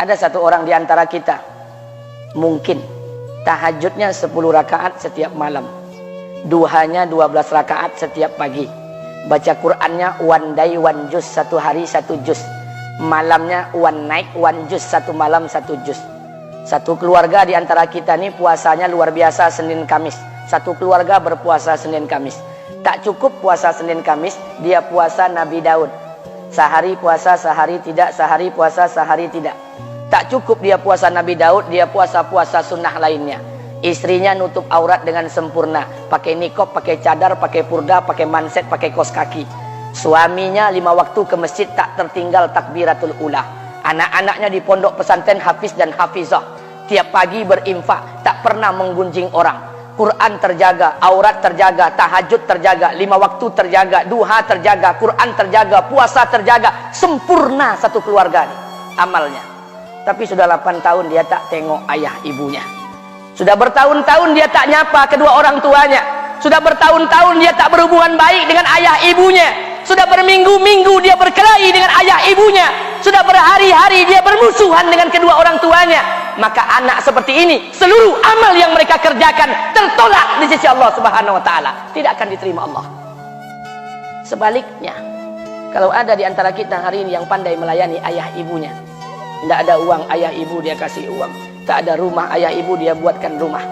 Ada satu orang di antara kita mungkin tahajudnya 10 rakaat setiap malam, duhanya 12 rakaat setiap pagi, baca Qur'annya one day one juz, satu hari satu juz, malamnya one night one juz, satu malam satu juz. Satu keluarga di antara kita nih puasanya luar biasa Senin Kamis. Satu keluarga berpuasa Senin Kamis. Tak cukup puasa Senin Kamis, dia puasa Nabi Daud. Sehari puasa, sehari tidak, sehari puasa, sehari tidak. Tak cukup dia puasa Nabi Daud, dia puasa-puasa sunnah lainnya. Istrinya nutup aurat dengan sempurna, pakai nikob, pakai cadar, pakai purda, pakai manset, pakai kos kaki. Suaminya 5 waktu ke masjid tak tertinggal takbiratul ula. Anak-anaknya di pondok pesantren hafiz dan hafizah. Tiap pagi berinfak, tak pernah menggunjing orang. Quran terjaga, aurat terjaga, tahajud terjaga, 5 waktu terjaga, duha terjaga, Quran terjaga, puasa terjaga. Sempurna satu keluarga nih, amalnya. Tapi sudah 8 tahun dia tak tengok ayah ibunya. Sudah bertahun-tahun dia tak nyapa kedua orang tuanya. Sudah bertahun-tahun dia tak berhubungan baik dengan ayah ibunya. Sudah berminggu-minggu dia berkelahi dengan ayah ibunya. Sudah berhari-hari dia bermusuhan dengan kedua orang tuanya. Maka anak seperti ini, seluruh amal yang mereka kerjakan tertolak di sisi Allah Subhanahu wa taala, tidak akan diterima Allah. Sebaliknya, kalau ada di antara kita hari ini yang pandai melayani ayah ibunya, tidak ada uang, ayah ibu dia kasih uang. Tak ada rumah, ayah ibu dia buatkan rumah.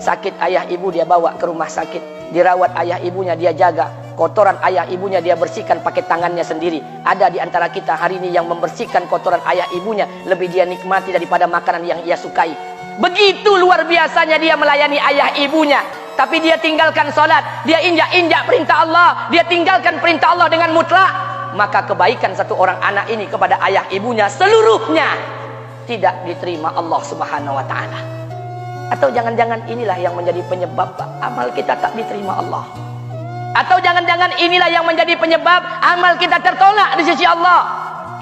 Sakit ayah ibu dia bawa ke rumah sakit. Dirawat ayah ibunya dia jaga. Kotoran ayah ibunya dia bersihkan pakai tangannya sendiri. Ada di antara kita hari ini yang membersihkan kotoran ayah ibunya lebih dia nikmati daripada makanan yang ia sukai. Begitu luar biasanya dia melayani ayah ibunya. Tapi dia tinggalkan sholat, dia injak-injak perintah Allah, dia tinggalkan perintah Allah dengan mutlak. Maka kebaikan satu orang anak ini kepada ayah ibunya seluruhnya tidak diterima Allah Subhanahu wa taala. Atau jangan-jangan inilah yang menjadi penyebab amal kita tak diterima Allah. Atau jangan-jangan inilah yang menjadi penyebab amal kita tertolak di sisi Allah.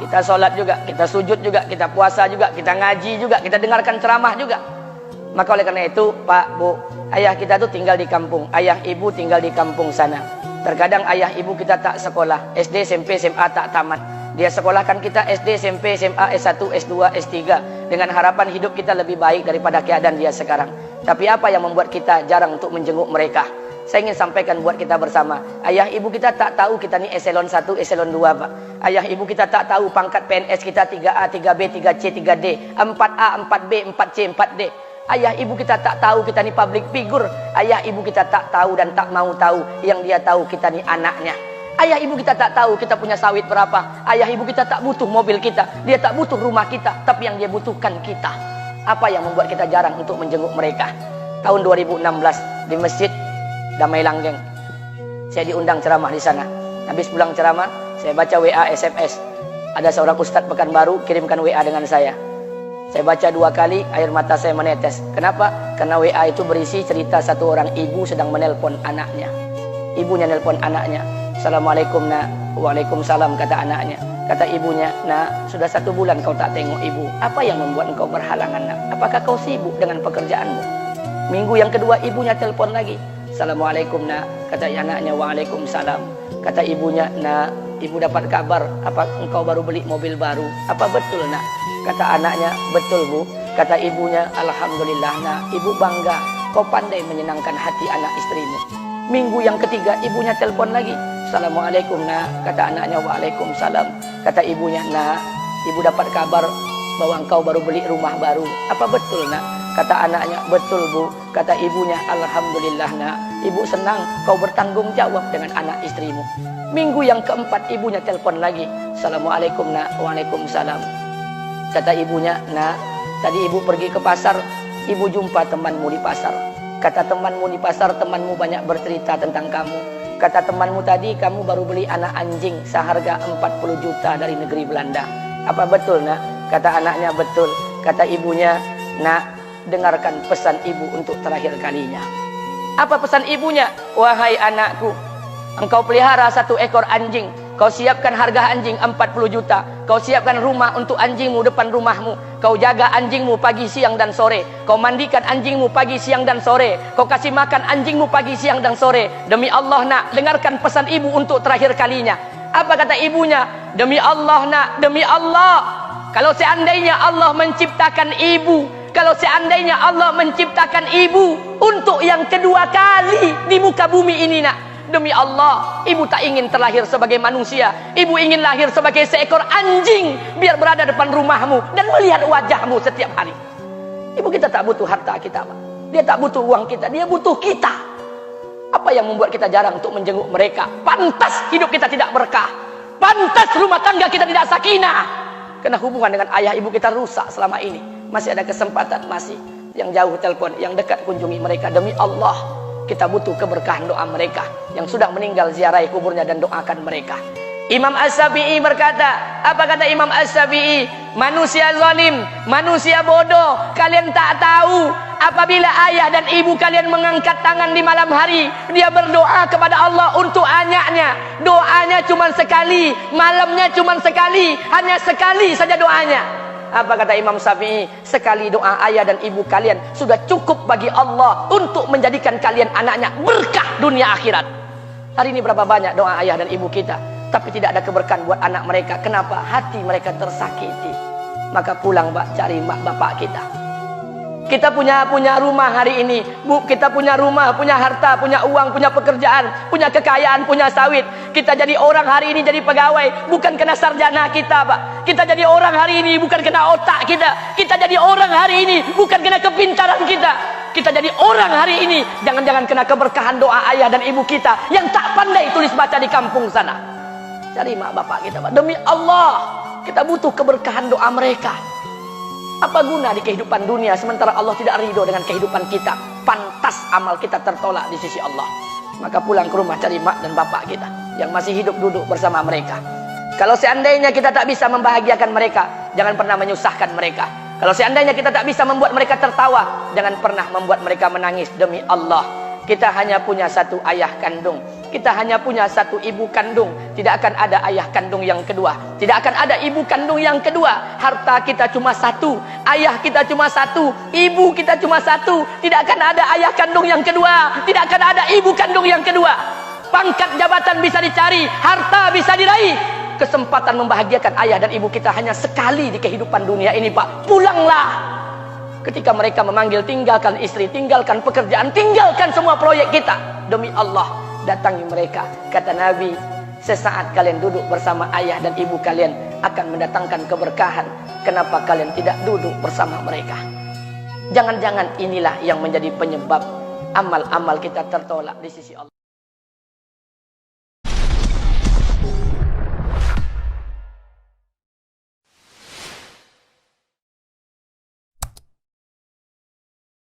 Kita sholat juga, kita sujud juga, kita puasa juga, kita ngaji juga, kita dengarkan ceramah juga. Maka oleh karena itu, Pak, Bu, ayah kita tuh tinggal di kampung, ayah ibu tinggal di kampung sana. Terkadang ayah ibu kita tak sekolah, SD, SMP, SMA tak tamat. Dia sekolahkan kita SD, SMP, SMA, S1, S2, S3 dengan harapan hidup kita lebih baik daripada keadaan dia sekarang. Tapi apa yang membuat kita jarang untuk menjenguk mereka? Saya ingin sampaikan buat kita bersama. Ayah ibu kita tak tahu kita ni eselon 1, eselon 2, Pak. Ayah ibu kita tak tahu pangkat PNS kita 3A, 3B, 3C, 3D, 4A, 4B, 4C, 4D. Ayah ibu kita tak tahu kita ni public figure. Ayah ibu kita tak tahu dan tak mau tahu. Yang dia tahu kita ni anaknya. Ayah ibu kita tak tahu kita punya sawit berapa. Ayah ibu kita tak butuh mobil kita. Dia tak butuh rumah kita. Tapi yang dia butuhkan kita. Apa yang membuat kita jarang untuk menjenguk mereka? Tahun 2016 di Masjid Damai Langgeng, saya diundang ceramah di sana. Habis pulang ceramah, saya baca WA SMS. Ada seorang ustadz Pekanbaru kirimkan WA dengan saya. Saya baca 2 kali, air mata saya menetes. Kenapa? Karena WA itu berisi cerita satu orang ibu sedang menelpon anaknya. Ibunya nelpon anaknya. Assalamualaikum nak. Waalaikumsalam, kata anaknya. Kata ibunya, nak, sudah 1 bulan kau tak tengok ibu. Apa yang membuat engkau berhalangan, nak? Apakah kau sibuk dengan pekerjaanmu? Minggu yang kedua ibunya telepon lagi. Assalamualaikum nak, kata anaknya. Waalaikumsalam. Kata ibunya, nak, ibu dapat kabar apa engkau baru beli mobil baru. Apa betul nak? Kata anaknya, betul bu. Kata ibunya, alhamdulillah nak, ibu bangga kau pandai menyenangkan hati anak istrimu. Minggu yang ketiga ibunya telepon lagi. Assalamualaikum nak, kata anaknya. Waalaikumsalam. Kata ibunya, nak, ibu dapat kabar bahwa engkau baru beli rumah baru. Apa betul nak? Kata anaknya, betul bu. Kata ibunya, alhamdulillah nak, ibu senang kau bertanggung jawab dengan anak istrimu. Minggu yang keempat ibunya telepon lagi. Assalamualaikum nak. Waalaikumsalam. Kata ibunya, nak, tadi ibu pergi ke pasar, ibu jumpa temanmu di pasar. Kata temanmu di pasar, temanmu banyak bercerita tentang kamu. Kata temanmu tadi kamu baru beli anak anjing seharga 40 juta dari negeri Belanda. Apa betul nak? Kata anaknya, betul. Kata ibunya, nak, dengarkan pesan ibu untuk terakhir kalinya. Apa pesan ibunya? Wahai anakku, engkau pelihara 1 ekor anjing. Kau siapkan harga anjing 40 juta. Kau siapkan rumah untuk anjingmu depan rumahmu. Kau jaga anjingmu pagi, siang, dan sore. Kau mandikan anjingmu pagi, siang, dan sore. Kau kasih makan anjingmu pagi, siang, dan sore. Demi Allah nak, dengarkan pesan ibu untuk terakhir kalinya. Apa kata ibunya? Demi Allah nak, demi Allah, Kalau seandainya Allah menciptakan ibu, kalau seandainya Allah menciptakan ibu untuk yang kedua kali di muka bumi ini, nak, demi Allah, ibu tak ingin terlahir sebagai manusia. Ibu ingin lahir sebagai seekor anjing, biar berada depan rumahmu dan melihat wajahmu setiap hari. Ibu kita tak butuh harta kita, Pak. Dia tak butuh uang kita, dia butuh kita. Apa yang membuat kita jarang untuk menjenguk mereka? Pantas hidup kita tidak berkah, pantas rumah tangga kita tidak sakinah, karena hubungan dengan ayah ibu kita rusak selama ini. Masih ada kesempatan, masih yang jauh telepon, yang dekat kunjungi mereka. Demi Allah, kita butuh keberkahan doa mereka. Yang sudah meninggal, ziarahi kuburnya dan doakan mereka. Imam As-Syafi'i berkata, apa kata Imam As-Syafi'i? Manusia zalim, manusia bodoh, kalian tak tahu apabila ayah dan ibu kalian mengangkat tangan di malam hari, dia berdoa kepada Allah untuk anaknya. Doanya cuma sekali, malamnya cuma sekali, hanya sekali saja doanya. Apa kata Imam Syafi'i? Sekali doa ayah dan ibu kalian sudah cukup bagi Allah untuk menjadikan kalian anaknya berkah dunia akhirat. Hari ini berapa banyak doa ayah dan ibu kita, tapi tidak ada keberkahan buat anak mereka. Kenapa? Hati mereka tersakiti. Maka pulang, Pak, cari mak bapak kita. Kita punya rumah hari ini, Bu, kita punya rumah, punya harta, punya uang, punya pekerjaan, punya kekayaan, punya sawit. Kita jadi orang hari ini, jadi pegawai, bukan kena sarjana kita, Pak. Kita jadi orang hari ini bukan kena otak kita. Kita jadi orang hari ini bukan kena kepintaran kita. Kita jadi orang hari ini jangan-jangan kena keberkahan doa ayah dan ibu kita yang tak pandai tulis baca di kampung sana. Cari mak bapak kita, Pak. Demi Allah, kita butuh keberkahan doa mereka. Apa guna di kehidupan dunia sementara Allah tidak ridho dengan kehidupan kita? Pantas amal kita tertolak di sisi Allah. Maka pulang ke rumah, cari mak dan bapak kita yang masih hidup, duduk bersama mereka. Kalau seandainya kita tak bisa membahagiakan mereka, jangan pernah menyusahkan mereka. Kalau seandainya kita tak bisa membuat mereka tertawa, jangan pernah membuat mereka menangis. Demi Allah, kita hanya punya satu ayah kandung, kita hanya punya satu ibu kandung. Tidak akan ada ayah kandung yang kedua, tidak akan ada ibu kandung yang kedua. Harta kita cuma satu, ayah kita cuma satu, ibu kita cuma satu. Tidak akan ada ayah kandung yang kedua, tidak akan ada ibu kandung yang kedua. Pangkat jabatan bisa dicari, harta bisa diraih, kesempatan membahagiakan ayah dan ibu kita hanya sekali di kehidupan dunia ini, Pak. Pulanglah. Ketika mereka memanggil, tinggalkan istri, tinggalkan pekerjaan, tinggalkan semua proyek kita. Demi Allah, datangi mereka. Kata Nabi, sesaat kalian duduk bersama ayah dan ibu kalian akan mendatangkan keberkahan. Kenapa kalian tidak duduk bersama mereka? Jangan-jangan inilah yang menjadi penyebab amal-amal kita tertolak di sisi Allah.